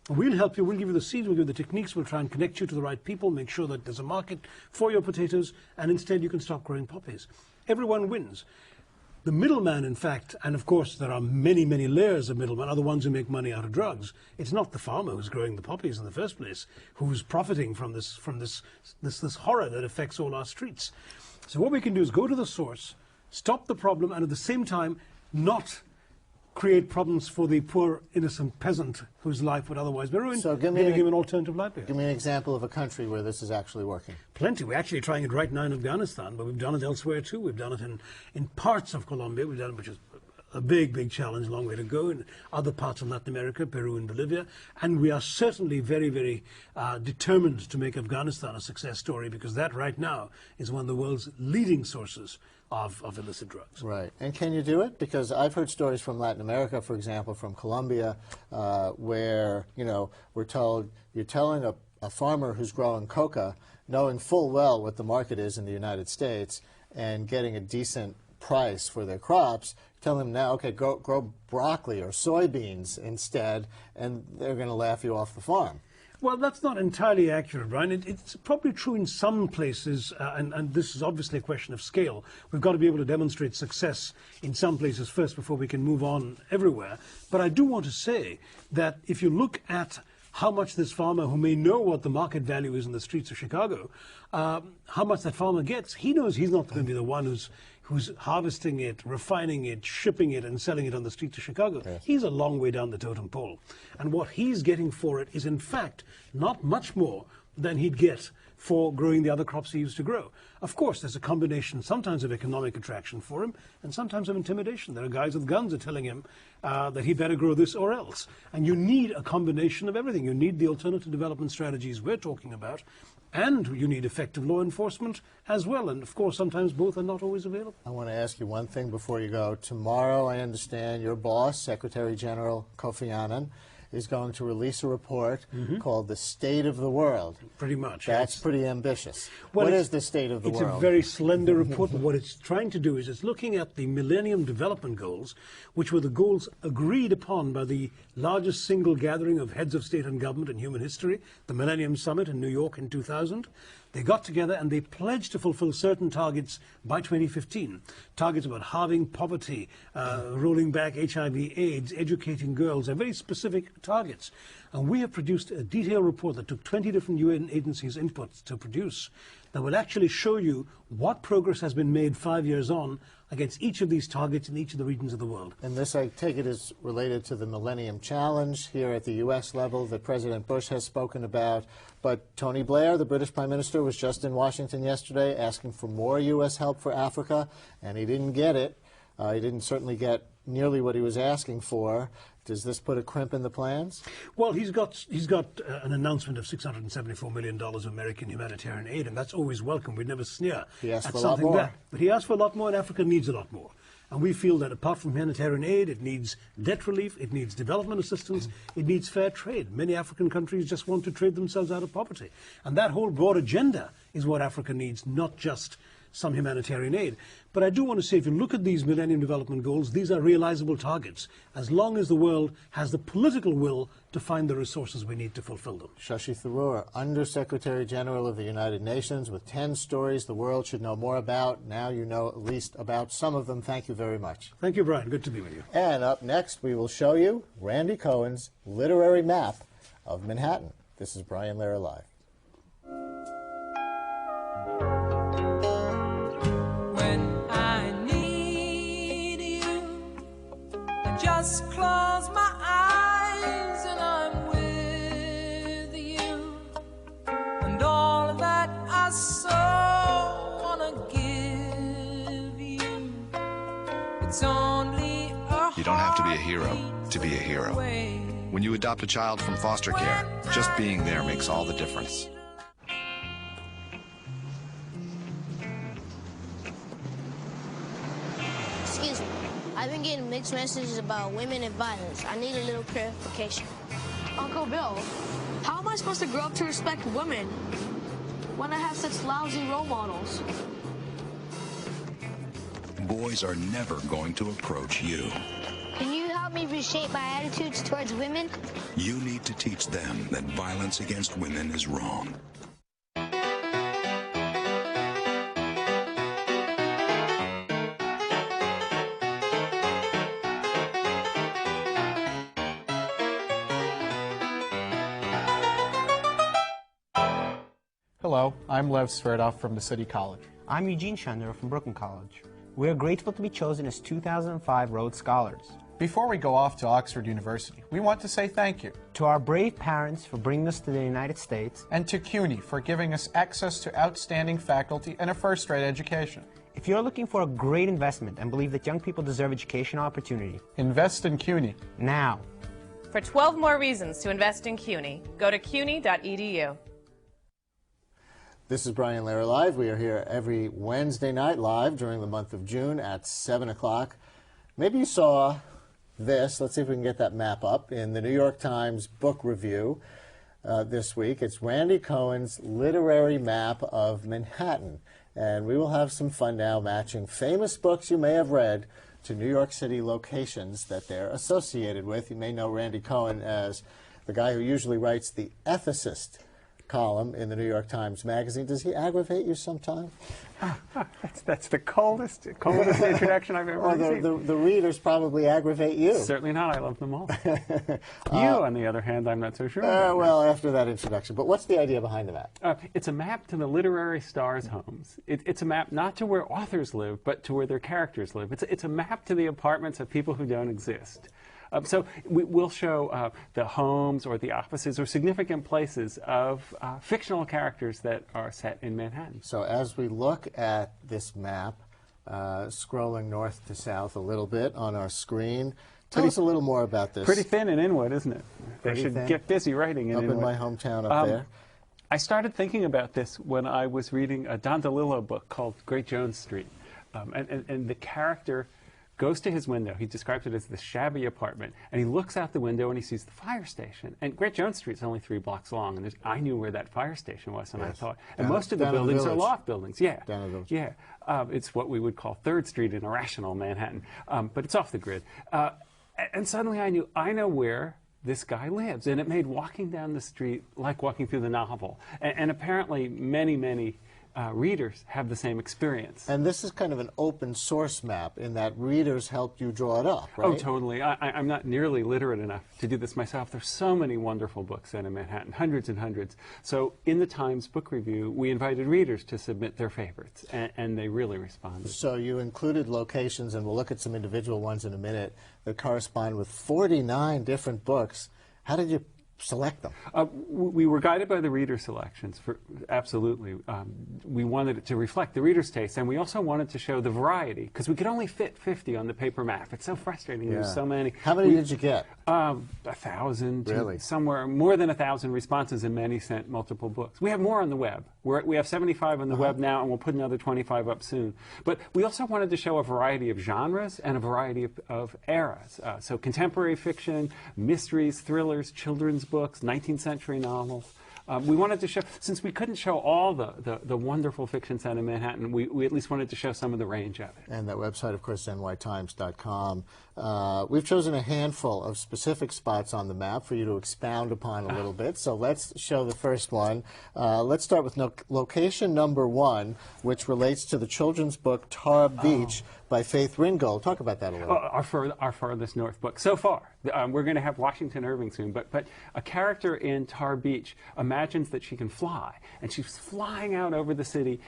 We'll help you, we'll give you the seeds, we'll give you the techniques, we'll try and connect you to the right people, make sure that there's a market for your potatoes, and instead you can stop growing poppies. Everyone wins. The middleman, in fact, and of course there are many, many layers of middlemen, are the ones who make money out of drugs. It's not the farmer who's growing the poppies in the first place, who's profiting from this horror that affects all our streets. So what we can do is go to the source, stop the problem, and at the same time not create problems for the poor, innocent peasant whose life would otherwise be ruined, So giving him an alternative livelihood. Give me an example of a country where this is actually working. Plenty. We're actually trying it right now in Afghanistan, but we've done it elsewhere too. We've done it in parts of Colombia, we've done it, which is a big, big challenge, long way to go, in other parts of Latin America, Peru and Bolivia. And we are certainly very, very determined to make Afghanistan a success story, because that right now is one of the world's leading sources of illicit drugs. Right. And can you do it? Because I've heard stories from Latin America, for example, from Colombia, where, we're told you're telling a farmer who's growing coca, knowing full well what the market is in the United States and getting a decent price for their crops, tell them now, okay, grow broccoli or soybeans instead, and they're going to laugh you off the farm. Well, that's not entirely accurate, Brian. It's probably true in some places, and this is obviously a question of scale. We've got to be able to demonstrate success in some places first before we can move on everywhere. But I do want to say that if you look at how much this farmer, who may know what the market value is in the streets of Chicago, how much that farmer gets, he knows he's not going to be the one who's harvesting it, refining it, shipping it, and selling it on the streets of Chicago. Yes. He's a long way down the totem pole. And what he's getting for it is, in fact, not much more than he'd get for growing the other crops he used to grow. Of course, there's a combination sometimes of economic attraction for him and sometimes of intimidation. There are guys with guns who are telling him that he better grow this or else. And you need a combination of everything. You need the alternative development strategies we're talking about, and you need effective law enforcement as well. And, of course, sometimes both are not always available. I want to ask you one thing before you go. Tomorrow, I understand, your boss, Secretary General Kofi Annan, is going to release a report called The State of the World. Pretty much. That's pretty ambitious. Well, what is the state of the world? It's a very slender report, but what it's trying to do is it's looking at the Millennium Development Goals, which were the goals agreed upon by the largest single gathering of heads of state and government in human history, the Millennium Summit in New York in 2000. They got together and they pledged to fulfill certain targets by 2015. Targets about halving poverty, rolling back HIV/AIDS, educating girls. They're very specific targets. And we have produced a detailed report that took 20 different UN agencies' inputs to produce that will actually show you what progress has been made 5 years on against each of these targets in each of the regions of the world. And this, I take it, is related to the Millennium Challenge here at the U.S. level that President Bush has spoken about. But Tony Blair, the British Prime Minister, was just in Washington yesterday asking for more U.S. help for Africa, and he didn't get it. He didn't certainly get nearly what he was asking for. Does this put a crimp in the plans? Well, he's got an announcement of $674 million of American humanitarian aid, and that's always welcome. We'd never sneer He asked at for a lot something more. there. But he asked for a lot more, and Africa needs a lot more. And we feel that apart from humanitarian aid, it needs debt relief, it needs development assistance, it needs fair trade. Many African countries just want to trade themselves out of poverty. And that whole broad agenda is what Africa needs, not just some humanitarian aid. But I do want to say, if you look at these Millennium Development Goals, these are realizable targets, as long as the world has the political will to find the resources we need to fulfill them. Shashi Tharoor, Undersecretary General of the United Nations, with 10 stories the world should know more about. Now you know at least about some of them. Thank you very much. Thank you, Brian. Good to be with you. And up next, we will show you Randy Cohen's literary map of Manhattan. This is Brian Lehrer Live. Just close my eyes and I'm with you, and all that I so wanna give you, it's only a You don't have to be a hero to be a hero. When you adopt a child from foster care, just being there makes all the difference. Excuse me. I've been getting mixed messages about women and violence. I need a little clarification. Uncle Bill, how am I supposed to grow up to respect women when I have such lousy role models? Boys are never going to approach you. Can you help me reshape my attitudes towards women? You need to teach them that violence against women is wrong. Hello, I'm Lev Sverdov from the City College. I'm Eugene Schender from Brooklyn College. We are grateful to be chosen as 2005 Rhodes Scholars. Before we go off to Oxford University, we want to say thank you. To our brave parents for bringing us to the United States. And to CUNY for giving us access to outstanding faculty and a first-rate education. If you're looking for a great investment and believe that young people deserve educational opportunity, invest in CUNY. Now. For 12 more reasons to invest in CUNY, go to cuny.edu. This is Brian Lehrer Live. We are here every Wednesday night live during the month of June at 7 o'clock. Maybe you saw this. Let's see if we can get that map up in the New York Times book review this week. It's Randy Cohen's literary map of Manhattan. And we will have some fun now matching famous books you may have read to New York City locations that they're associated with. You may know Randy Cohen as the guy who usually writes the ethicist column in the New York Times Magazine. Does he aggravate you sometime? That's the coldest introduction I've ever received. The readers probably aggravate you. Certainly not. I love them all. You, on the other hand, I'm not so sure. Well, after that introduction. But what's the idea behind the map? It's a map to the literary stars' homes. It's a map not to where authors live, but to where their characters live. It's a map to the apartments of people who don't exist. So we'll show the homes or the offices or significant places of fictional characters that are set in Manhattan. So as we look at this map, scrolling north to south a little bit on our screen, tell us a little more about this. Pretty thin in Inwood, isn't it? They should get busy writing in Inwood. Up in my hometown up there. I started thinking about this when I was reading a Don DeLillo book called Great Jones Street. And the character goes to his window. He describes it as the shabby apartment, and he looks out the window and he sees the fire station. And Great Jones Street's only 3 blocks long, and I knew where that fire station was, and I thought, and most of the buildings are loft buildings. Yeah, it's what we would call 3rd Street in irrational Manhattan, but it's off the grid. And suddenly I know where this guy lives, and it made walking down the street like walking through the novel. And apparently many readers have the same experience. And this is kind of an open source map in that readers helped you draw it up, right? Oh, totally. I'm not nearly literate enough to do this myself. There's so many wonderful books set in Manhattan, hundreds and hundreds. So in the Times book review, we invited readers to submit their favorites, and they really responded. So you included locations, and we'll look at some individual ones in a minute, that correspond with 49 different books. How did you select them? We were guided by the reader selections, absolutely. We wanted it to reflect the reader's taste, and we also wanted to show the variety, because we could only fit 50 on the paper map. It's so frustrating. There's so many. How many did you get? 1,000, Really? somewhere more than 1,000 responses, and many sent multiple books. We have more on the web. We have 75 on the web now, and we'll put another 25 up soon. But we also wanted to show a variety of genres and a variety of eras. So contemporary fiction, mysteries, thrillers, children's books, 19th century novels. We wanted to show, since we couldn't show all the wonderful fiction set in Manhattan, we at least wanted to show some of the range of it. And that website, of course, nytimes.com. We've chosen a handful of specific spots on the map for you to expound upon a little bit. So let's show the first one. Let's start with location number 1, which relates to the children's book Tar Beach by Faith Ringgold. Talk about that a little. Our farthest north book so far. We're going to have Washington Irving soon, but a character in Tar Beach imagines that she can fly, and she's flying out over the city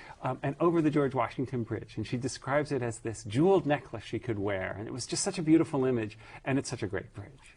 and over the George Washington Bridge, and she describes it as this jeweled necklace she could wear, and it was just such a beautiful image, and it's such a great bridge.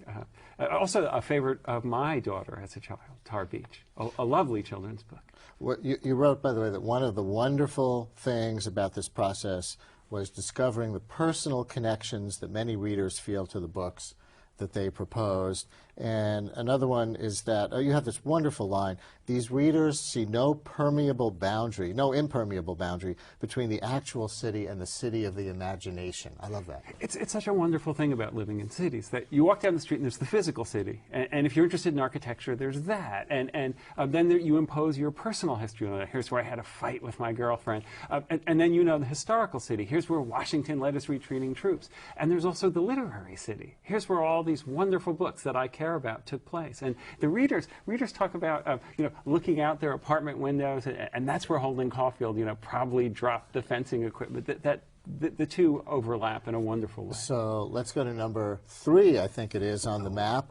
Also a favorite of my daughter as a child, Tar Beach, a lovely children's book. Well, you wrote, by the way, that one of the wonderful things about this process was discovering the personal connections that many readers feel to the books that they proposed. And another one is that, you have this wonderful line, these readers see no impermeable boundary between the actual city and the city of the imagination. I love that. It's such a wonderful thing about living in cities, that you walk down the street and there's the physical city, and if you're interested in architecture, there's that, and then you impose your personal history on it. Here's where I had a fight with my girlfriend, and then you know the historical city. Here's where Washington led his retreating troops, and there's also the literary city. Here's where all these wonderful books that I care about took place. And the readers talk about looking out their apartment windows, and that's where Holden Caulfield probably dropped the fencing equipment. The two overlap in a wonderful way. So let's go to number 3, I think it is, on the map.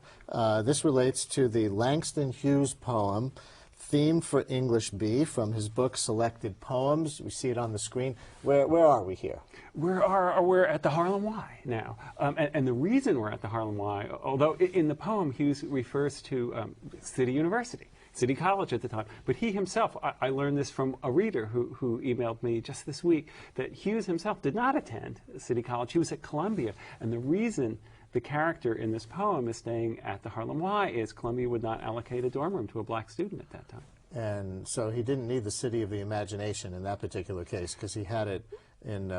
This relates to the Langston Hughes poem, Theme for English B, from his book Selected Poems. We see it on the screen. Where are we here? We're at the Harlem Y now. And the reason we're at the Harlem Y, although in the poem Hughes refers to City University, City College at the time, but he himself, I learned this from a reader who emailed me just this week, that Hughes himself did not attend City College. He was at Columbia. And the reason the character in this poem is staying at the Harlem Y is Columbia would not allocate a dorm room to a black student at that time. And so he didn't need the city of the imagination in that particular case, because he had it in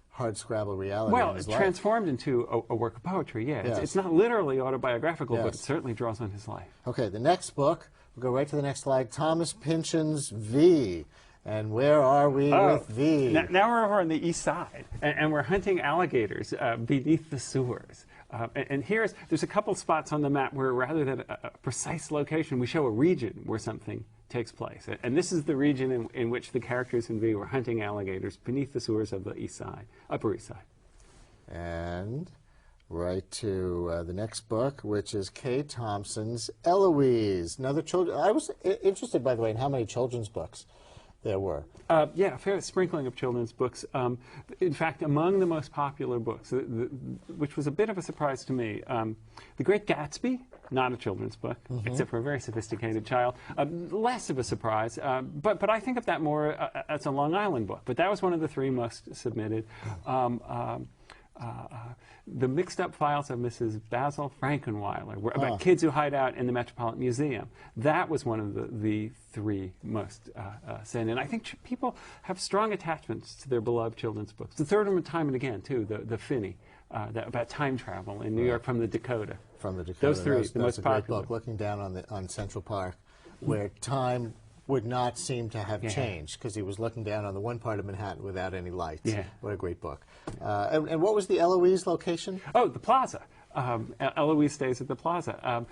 hard-scrabble reality in his life. Well, transformed into a work of poetry, yeah. Yes. It's not literally autobiographical, Yes. but it certainly draws on his life. Okay, the next book, we'll go right to the next slide, Thomas Pynchon's V. And where are we with V? Now we're over on the east side, and we're hunting alligators beneath the sewers. And there's a couple spots on the map where, rather than a precise location, we show a region where something takes place. And this is the region in which the characters in V were hunting alligators beneath the sewers of the east side, Upper East Side. And right to the next book, which is Kay Thompson's Eloise. Another children. I was interested, by the way, in how many children's books there were. Yeah, a fair sprinkling of children's books. In fact, among the most popular books, which was a bit of a surprise to me, The Great Gatsby, not a children's book, except for a very sophisticated child. Less of a surprise, but I think of that more as a Long Island book. But that was one of the 3 most submitted. The Mixed Up Files of Mrs. Basil Frankenweiler, about kids who hide out in the Metropolitan Museum. That was one of the 3 most sent in. I think people have strong attachments to their beloved children's books. The third one, time and again, too, the Finney, about time travel in New York from the Dakota. From the Dakota. Those 3, the most a popular. great book, looking down on Central Park, where time would not seem to have changed, because he was looking down on the one part of Manhattan without any lights. Yeah. What a great book. And what was the Eloise location? Oh, the Plaza. Eloise stays at the Plaza,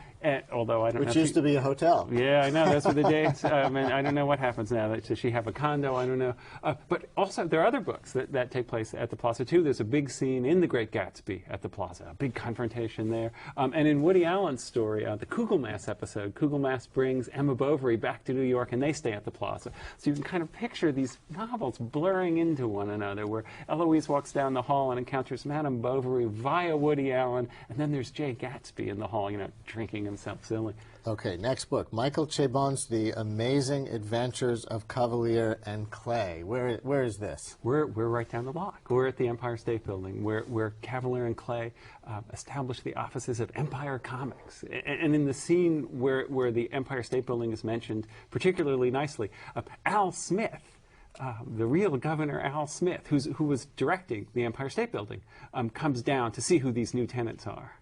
although I don't know. Which used to be a hotel. Yeah, I know. Those were the days. And I don't know what happens now. Does she have a condo? I don't know. But also, there are other books that take place at the Plaza, too. There's a big scene in The Great Gatsby at the Plaza, a big confrontation there. And in Woody Allen's story, the Kugelmass episode, Kugelmass brings Emma Bovary back to New York, and they stay at the Plaza. So you can kind of picture these novels blurring into one another, where Eloise walks down the hall and encounters Madame Bovary via Woody Allen, and then there's Jay Gatsby in the hall, drinking himself silly. Okay, next book, Michael Chabon's The Amazing Adventures of Cavalier and Clay. Where is this? We're right down the block. We're at the Empire State Building, where Cavalier and Clay established the offices of Empire Comics. And in the scene where the Empire State Building is mentioned particularly nicely, Al Smith, the real Governor Al Smith, who was directing the Empire State Building, comes down to see who these new tenants are.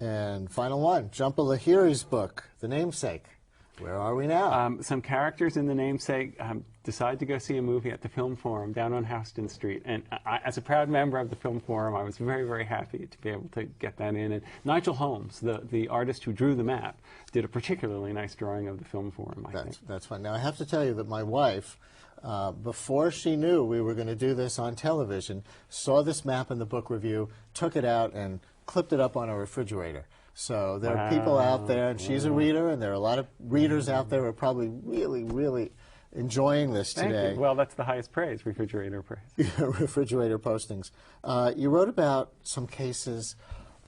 And final one, Jhumpa Lahiri's book, The Namesake. Where are we now? Some characters in The Namesake decide to go see a movie at the Film Forum down on Houston Street. And as a proud member of the Film Forum, I was very, very happy to be able to get that in. And Nigel Holmes, the artist who drew the map, did a particularly nice drawing of the Film Forum, I think. That's fine. Now, I have to tell you that my wife, before she knew we were going to do this on television, saw this map in the book review, took it out, and clipped it up on a refrigerator. So there are people out there, and she's a reader, and there are a lot of readers out there who are probably really, really enjoying this today. Thank you. Well, that's the highest praise, refrigerator praise. Refrigerator postings. You wrote about some cases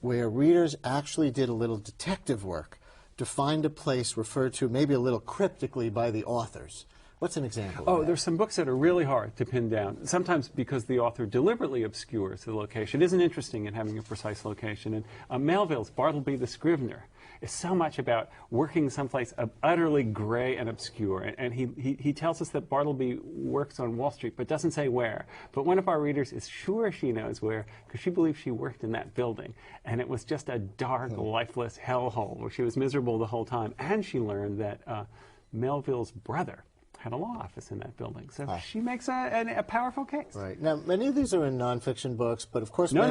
where readers actually did a little detective work to find a place referred to maybe a little cryptically by the authors. What's an example of that? There's some books that are really hard to pin down, sometimes because the author deliberately obscures the location. Isn't interesting in having a precise location. And Melville's Bartleby the Scrivener is so much about working someplace utterly gray and obscure. And he tells us that Bartleby works on Wall Street, but doesn't say where. But one of our readers is sure she knows where, because she believes she worked in that building. And it was just a dark, lifeless hellhole where she was miserable the whole time. And she learned that Melville's brother had a law office in that building. So she makes a powerful case. Right. Now, many of these are in nonfiction books, but of course No.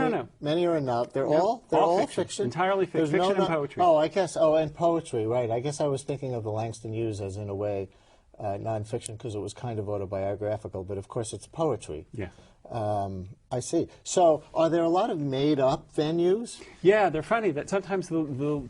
many are not. They're No, all fiction. Entirely fiction and poetry. Oh, I guess. Oh, and poetry, right. I guess I was thinking of the Langston Hughes as, in a way, nonfiction because it was kind of autobiographical, but of course it's poetry. Yeah. I see. So, are there a lot of made-up venues? Yeah, they're funny that sometimes the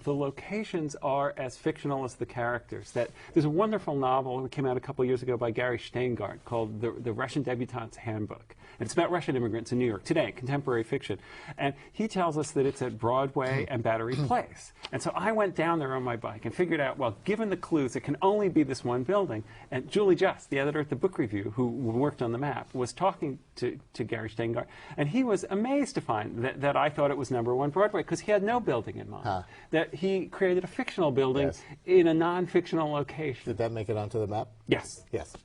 locations are as fictional as the characters. There's a wonderful novel that came out a couple years ago by Gary Steingart called The Russian Debutante's Handbook. And it's about Russian immigrants in New York today, contemporary fiction. And he tells us that it's at Broadway and Battery Place. And so I went down there on my bike and figured out, well, given the clues, it can only be this one building. And Julie Just, the editor at the Book Review, who worked on the map, was talking to Gary Steingart. And he was amazed to find that I thought it was #1 Broadway, because he had no building in mind. That he created a fictional building in a non-fictional location. Did that make it onto the map? Yes. Yes.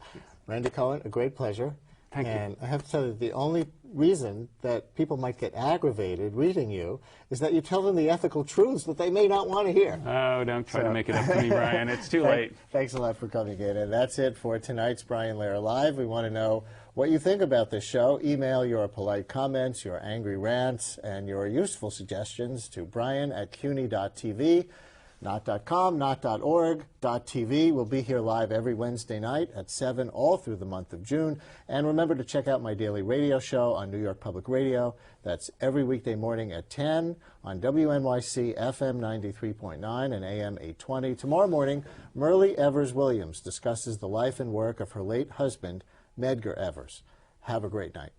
Randy Cohen, a great pleasure. Thank you. And I have to tell you, the only reason that people might get aggravated reading you is that you tell them the ethical truths that they may not want to hear. Oh, don't try to make it up to me, Brian. It's too late. Thanks a lot for coming in. And that's it for tonight's Brian Lehrer Live. We want to know what you think about this show. Email your polite comments, your angry rants, and your useful suggestions to brian@cuny.tv. Not.com, not.org, .tv. We'll be here live every Wednesday night at 7 all through the month of June. And remember to check out my daily radio show on New York Public Radio. That's every weekday morning at 10 on WNYC FM 93.9 and AM 820. Tomorrow morning, Myrlie Evers-Williams discusses the life and work of her late husband, Medgar Evers. Have a great night.